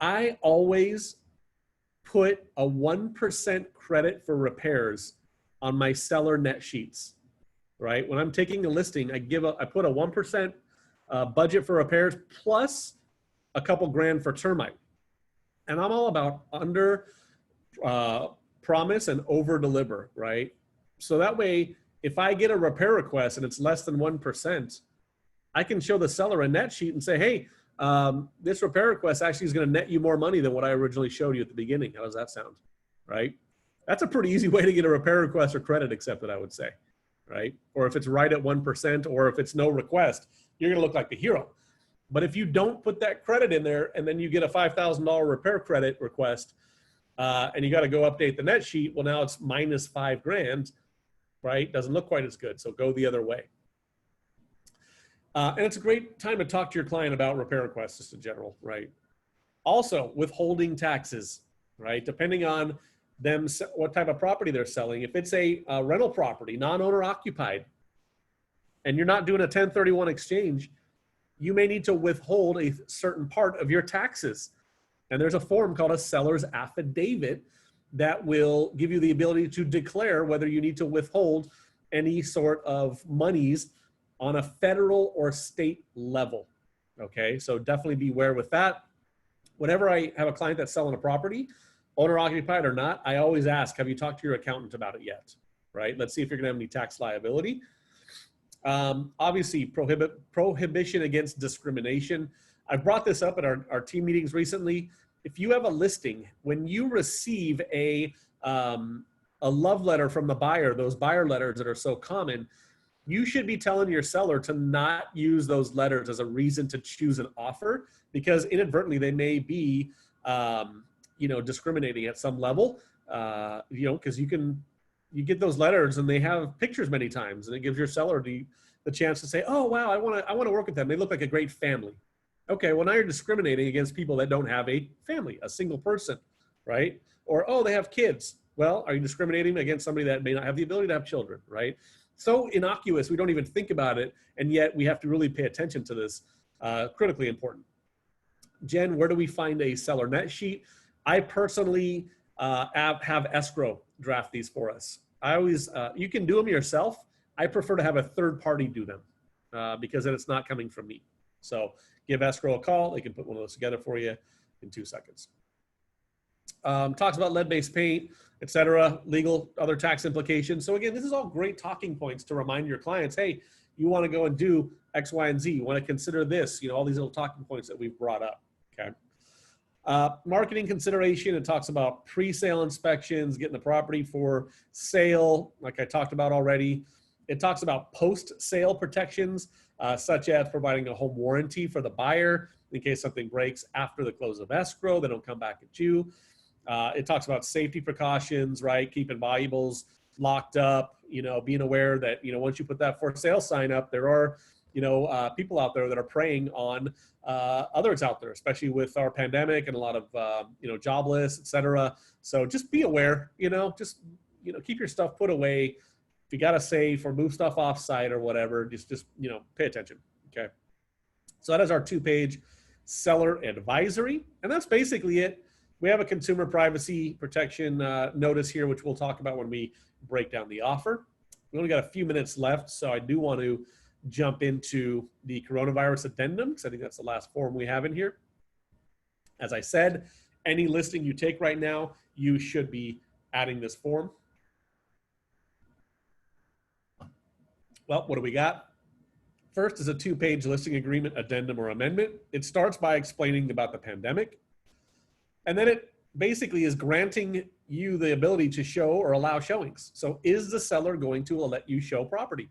I always put a 1% credit for repairs on my seller net sheets, right? When I'm taking a listing, I put a 1% budget for repairs plus a couple grand for termite. And I'm all about under promise and over deliver, right? So that way, if I get a repair request and it's less than 1%, I can show the seller a net sheet and say, hey, this repair request actually is going to net you more money than what I originally showed you at the beginning. How does that sound, right? That's a pretty easy way to get a repair request or credit accepted, I would say, right? Or if it's right at 1%, or if it's no request, you're going to look like the hero. But if you don't put that credit in there and then you get a $5,000 repair credit request and you got to go update the net sheet, well, now it's minus $5,000, right? Doesn't look quite as good. So go the other way. And it's a great time to talk to your client about repair requests just in general, right? Also, withholding taxes, right? Depending on them, what type of property they're selling. If it's a rental property, non-owner occupied, and you're not doing a 1031 exchange, you may need to withhold a certain part of your taxes. And there's a form called a seller's affidavit that will give you the ability to declare whether you need to withhold any sort of monies on a federal or state level, okay? So definitely beware with that. Whenever I have a client that's selling a property, owner occupied or not, I always ask, have you talked to your accountant about it yet, right? Let's see if you're gonna have any tax liability. Obviously, prohibition against discrimination. I've brought this up at our team meetings recently. If you have a listing, when you receive a love letter from the buyer, those buyer letters that are so common, you should be telling your seller to not use those letters as a reason to choose an offer, because inadvertently they may be, discriminating at some level, because you get those letters and they have pictures many times, and it gives your seller the chance to say, oh, wow, I want to work with them. They look like a great family. Okay, well, now you're discriminating against people that don't have a family, a single person, right? Or, oh, they have kids. Well, are you discriminating against somebody that may not have the ability to have children, right? So innocuous, we don't even think about it, and yet we have to really pay attention to this, critically important. Jen, where do we find a seller net sheet? I personally have escrow draft these for us. I always, you can do them yourself. I prefer to have a third party do them because then it's not coming from me. So give escrow a call. They can put one of those together for you in 2 seconds. Talks about lead-based paint, et cetera, legal, other tax implications. So again, this is all great talking points to remind your clients, hey, you want to go and do X, Y, and Z. You want to consider this, all these little talking points that we've brought up, okay? Marketing consideration, it talks about pre-sale inspections, getting the property for sale, like I talked about already. It talks about post-sale protections, such as providing a home warranty for the buyer in case something breaks after the close of escrow, they don't come back at you. It talks about safety precautions, right? Keeping valuables locked up, being aware that, once you put that for sale sign up, there are, people out there that are preying on others out there, especially with our pandemic and a lot of, jobless, et cetera. So just be aware, keep your stuff put away. If you got to save or move stuff off site or whatever, just pay attention, okay? So that is our 2-page seller advisory. And that's basically it. We have a consumer privacy protection notice here, which we'll talk about when we break down the offer. We only got a few minutes left, so I do want to jump into the coronavirus addendum, because I think that's the last form we have in here. As I said, any listing you take right now, you should be adding this form. Well, what do we got? First is a 2-page listing agreement addendum or amendment. It starts by explaining about the pandemic. And then it basically is granting you the ability to show or allow showings. So is the seller going to let you show property?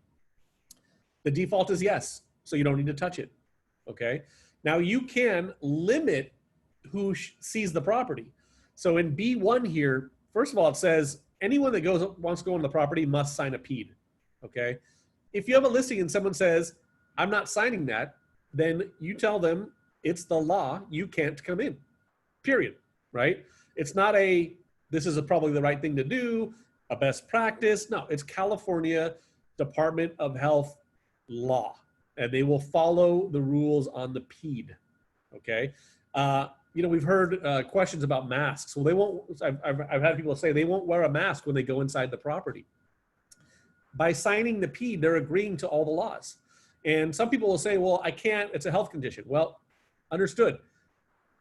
The default is yes, so you don't need to touch it, okay? Now you can limit who sees the property. So in B1 here, first of all, it says anyone that wants to go on the property must sign a PED. Okay. If you have a listing and someone says, I'm not signing that, then you tell them it's the law, you can't come in, period, right? It's not this is probably the right thing to do, a best practice. No, it's California Department of Health law, and they will follow the rules on the PED, okay? We've heard questions about masks. Well, they won't, I've had people say they won't wear a mask when they go inside the property. By signing the PED, they're agreeing to all the laws. And some people will say, well, I can't, it's a health condition. Well, understood.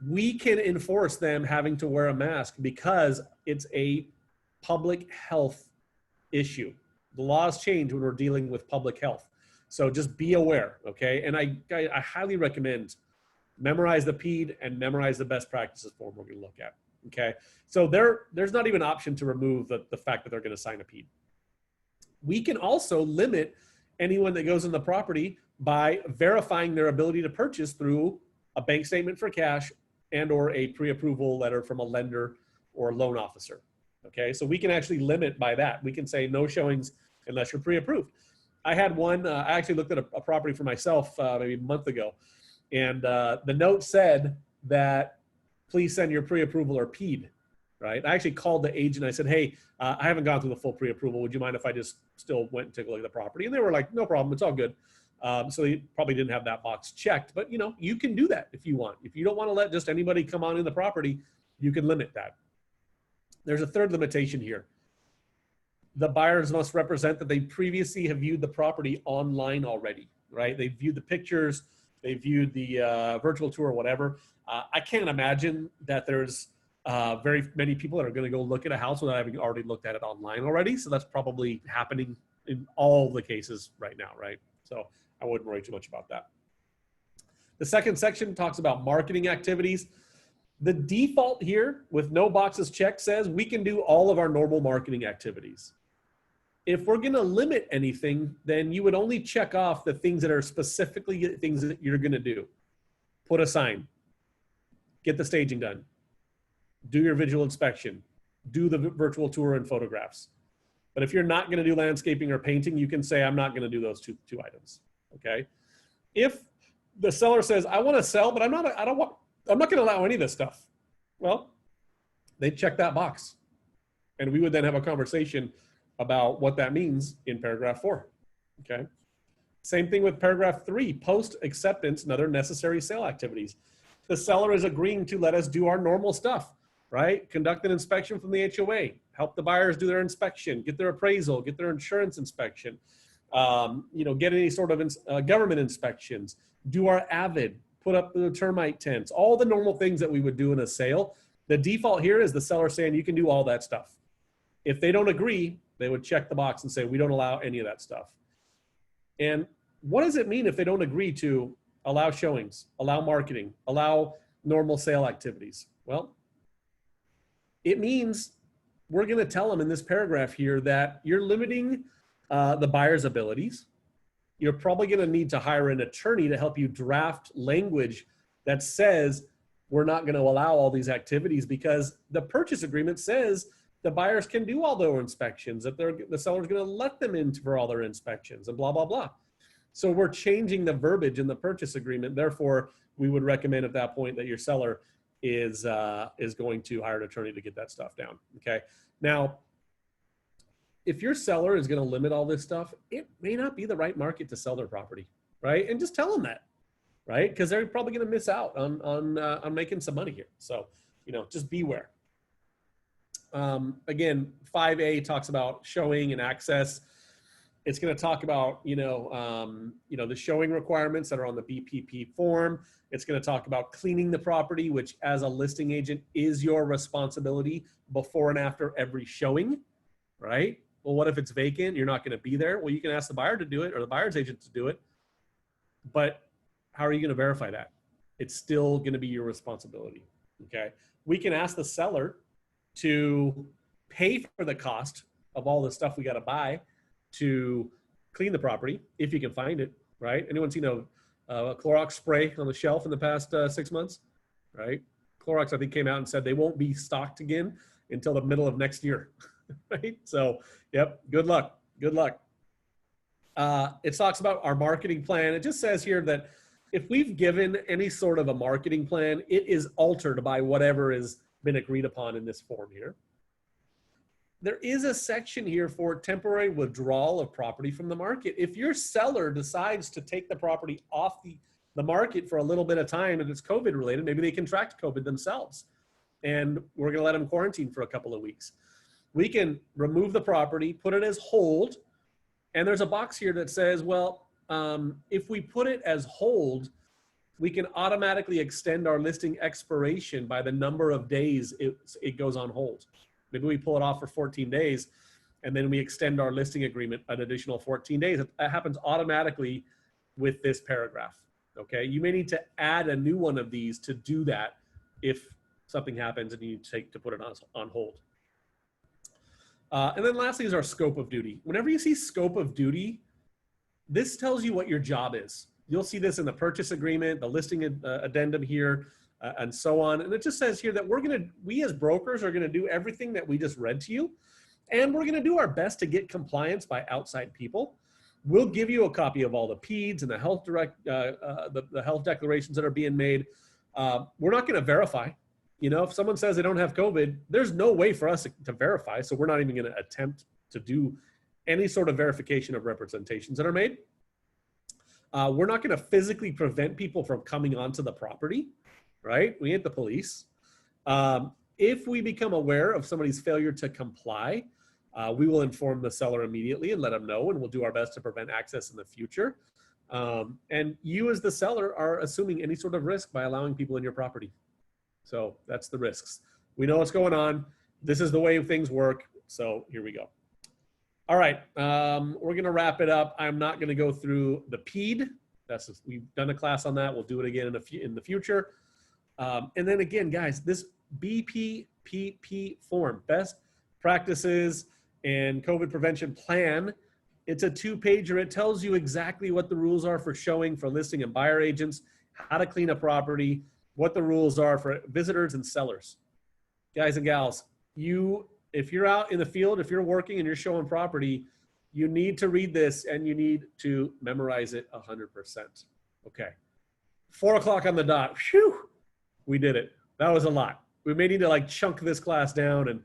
We can enforce them having to wear a mask because it's a public health issue. The laws change when we're dealing with public health. So just be aware, okay? And I highly recommend memorize the PED and memorize the best practices form we're gonna look at, okay? So there's not even an option to remove the fact that they're gonna sign a PED. We can also limit anyone that goes in the property by verifying their ability to purchase through a bank statement for cash and or a pre-approval letter from a lender or a loan officer, okay? So we can actually limit by that. We can say no showings unless you're pre-approved. I had one, I actually looked at a property for myself maybe a month ago, and the note said that please send your pre-approval or PED, right? I actually called the agent. I said, hey, I haven't gone through the full pre-approval. Would you mind if I just still went and took a look at the property? And they were like, no problem, it's all good. So they probably didn't have that box checked, but you can do that if you want. If you don't want to let just anybody come on in the property, you can limit that. There's a third limitation here. The buyers must represent that they previously have viewed the property online already, right? They viewed the pictures, they viewed the virtual tour or whatever. I can't imagine that there's very many people that are going to go look at a house without having already looked at it online already. So that's probably happening in all the cases right now, right? So I wouldn't worry too much about that. The second section talks about marketing activities. The default here with no boxes checked says we can do all of our normal marketing activities. If we're going to limit anything, then you would only check off the things that are specifically things that you're going to do. Put a sign, get the staging done, do your visual inspection, do the virtual tour and photographs. But if you're not going to do landscaping or painting, you can say, I'm not going to do those two items, okay? If the seller says, I want to sell, but I'm not going to allow any of this stuff. Well, they check that box. And we would then have a conversation about what that means in paragraph 4, okay? Same thing with paragraph 3, post acceptance and other necessary sale activities. The seller is agreeing to let us do our normal stuff, right? Conduct an inspection from the HOA, help the buyers do their inspection, get their appraisal, get their insurance inspection, get any sort of government inspections, do our AVID, put up the termite tents, all the normal things that we would do in a sale. The default here is the seller saying you can do all that stuff. If they don't agree, they would check the box and say, we don't allow any of that stuff. And what does it mean if they don't agree to allow showings, allow marketing, allow normal sale activities? Well, it means we're going to tell them in this paragraph here that you're limiting the buyer's abilities. You're probably going to need to hire an attorney to help you draft language that says we're not going to allow all these activities because the purchase agreement says the buyers can do all their inspections, that the seller's going to let them in for all their inspections and blah, blah, blah. So we're changing the verbiage in the purchase agreement. Therefore, we would recommend at that point that your seller is going to hire an attorney to get that stuff down, okay? Now, if your seller is going to limit all this stuff, it may not be the right market to sell their property, right? And just tell them that, right? Because they're probably going to miss out on making some money here. So, just beware. Again, 5A talks about showing and access. It's going to talk about, the showing requirements that are on the BPP form. It's going to talk about cleaning the property, which as a listing agent is your responsibility before and after every showing, right? Well, what if it's vacant? You're not going to be there. Well, you can ask the buyer to do it or the buyer's agent to do it. But how are you going to verify that? It's still going to be your responsibility, okay? We can ask the seller to pay for the cost of all the stuff we got to buy to clean the property if you can find it, right? Anyone seen Clorox spray on the shelf in the past 6 months, right? Clorox, I think, came out and said they won't be stocked again until the middle of next year, right? So, yep, good luck. Good luck. It talks about our marketing plan. It just says here that if we've given any sort of a marketing plan, it is altered by whatever has been agreed upon in this form here. There is a section here for temporary withdrawal of property from the market. If your seller decides to take the property off the market for a little bit of time and it's COVID related, maybe they contract COVID themselves and we're going to let them quarantine for a couple of weeks. We can remove the property, put it as hold, and there's a box here that says, well, if we put it as hold, we can automatically extend our listing expiration by the number of days it goes on hold. Maybe we pull it off for 14 days and then we extend our listing agreement an additional 14 days. That happens automatically with this paragraph. Okay, you may need to add a new one of these to do that if something happens and you need to put it on hold. And then lastly is our scope of duty. Whenever you see scope of duty, this tells you what your job is. You'll see this in the purchase agreement, the listing addendum here, and so on. And it just says here that we as brokers are gonna do everything that we just read to you, and we're gonna do our best to get compliance by outside people. We'll give you a copy of all the PEDs and the health the health declarations that are being made. We're not gonna verify. You know, if someone says they don't have COVID, there's no way for us to verify, so we're not even gonna attempt to do any sort of verification of representations that are made. We're not gonna physically prevent people from coming onto the property, right? We ain't the police. If we become aware of somebody's failure to comply, we will inform the seller immediately and let them know, and we'll do our best to prevent access in the future. And you as the seller are assuming any sort of risk by allowing people in your property. So that's the risks. We know what's going on. This is the way things work. So here we go. All right, we're gonna wrap it up. I'm not gonna go through the PED. We've done a class on that. We'll do it again in the future. And then again, guys, this BPPP form, best practices and COVID prevention plan, it's a 2-pager. It tells you exactly what the rules are for showing, for listing and buyer agents, how to clean a property, what the rules are for visitors and sellers. Guys and gals, if you're out in the field, if you're working and you're showing property, you need to read this and you need to memorize it 100%. Okay, 4 o'clock on the dot. Phew, we did it. That was a lot. We may need to like chunk this class down, and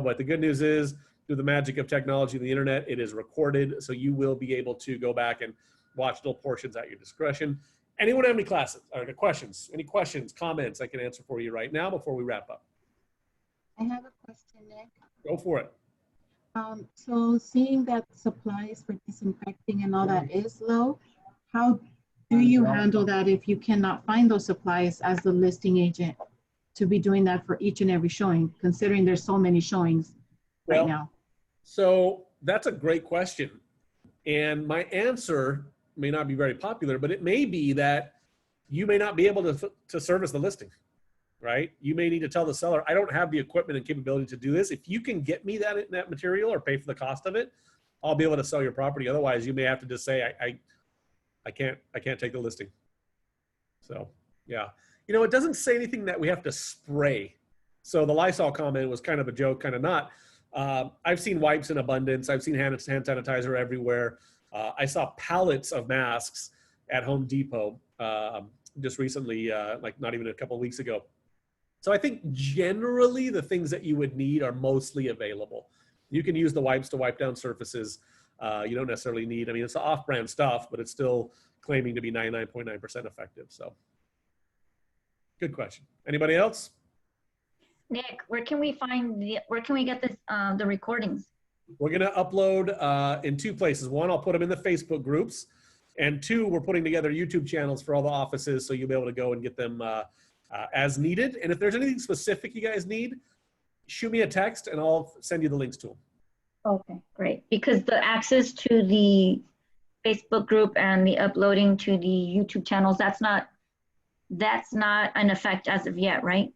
but the good news is, through the magic of technology and the internet, it is recorded, so you will be able to go back and watch little portions at your discretion. Anyone have any questions? Any questions, comments I can answer for you right now before we wrap up? I have a question, Nick. Go for it. So seeing that supplies for disinfecting and all that is low, how do you handle that if you cannot find those supplies as the listing agent to be doing that for each and every showing, considering there's so many showings right now? So that's a great question. And my answer may not be very popular, but it may be that you may not be able to service the listing, right? You may need to tell the seller, I don't have the equipment and capability to do this. If you can get me that material or pay for the cost of it, I'll be able to sell your property. Otherwise, you may have to just say, I can't take the listing. So yeah, it doesn't say anything that we have to spray. So the Lysol comment was kind of a joke, kind of not. I've seen wipes in abundance. I've seen hand sanitizer everywhere. I saw pallets of masks at Home Depot just recently, like not even a couple of weeks ago. So I think generally the things that you would need are mostly available. You can use the wipes to wipe down surfaces. You don't necessarily need, it's off-brand stuff, but it's still claiming to be 99.9% effective. So good question. Anybody else? Nick, where can we get this, the recordings? We're going to upload in 2 places. 1, I'll put them in the Facebook groups. And 2, we're putting together YouTube channels for all the offices, so you'll be able to go and get them as needed. And if there's anything specific you guys need, shoot me a text and I'll send you the links to them. Okay, great. Because the access to the Facebook group and the uploading to the YouTube channels, that's not an effect as of yet, right?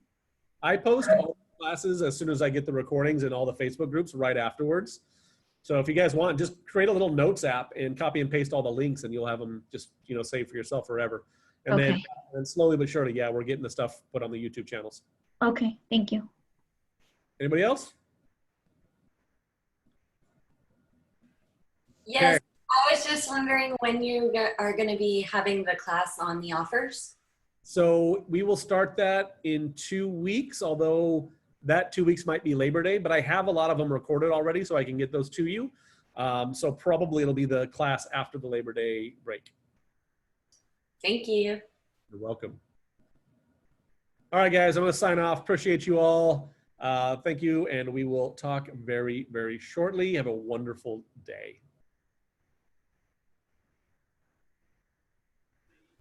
I post all the classes as soon as I get the recordings in all the Facebook groups right afterwards. So if you guys want, just create a little notes app and copy and paste all the links, and you'll have them just, you know, saved for yourself forever. And Okay. then slowly but surely, yeah, we're getting the stuff put on the YouTube channels. Okay, thank you. Anybody else? Yes, I was just wondering when you are going to be having the class on the offers. So we will start that in 2 weeks, although that 2 weeks might be Labor Day, but I have a lot of them recorded already, so I can get those to you. So probably it'll be the class after the Labor Day break. Thank you. You're welcome. All right, guys, I'm going to sign off. Appreciate you all. Thank you, and we will talk very, very shortly. Have a wonderful day.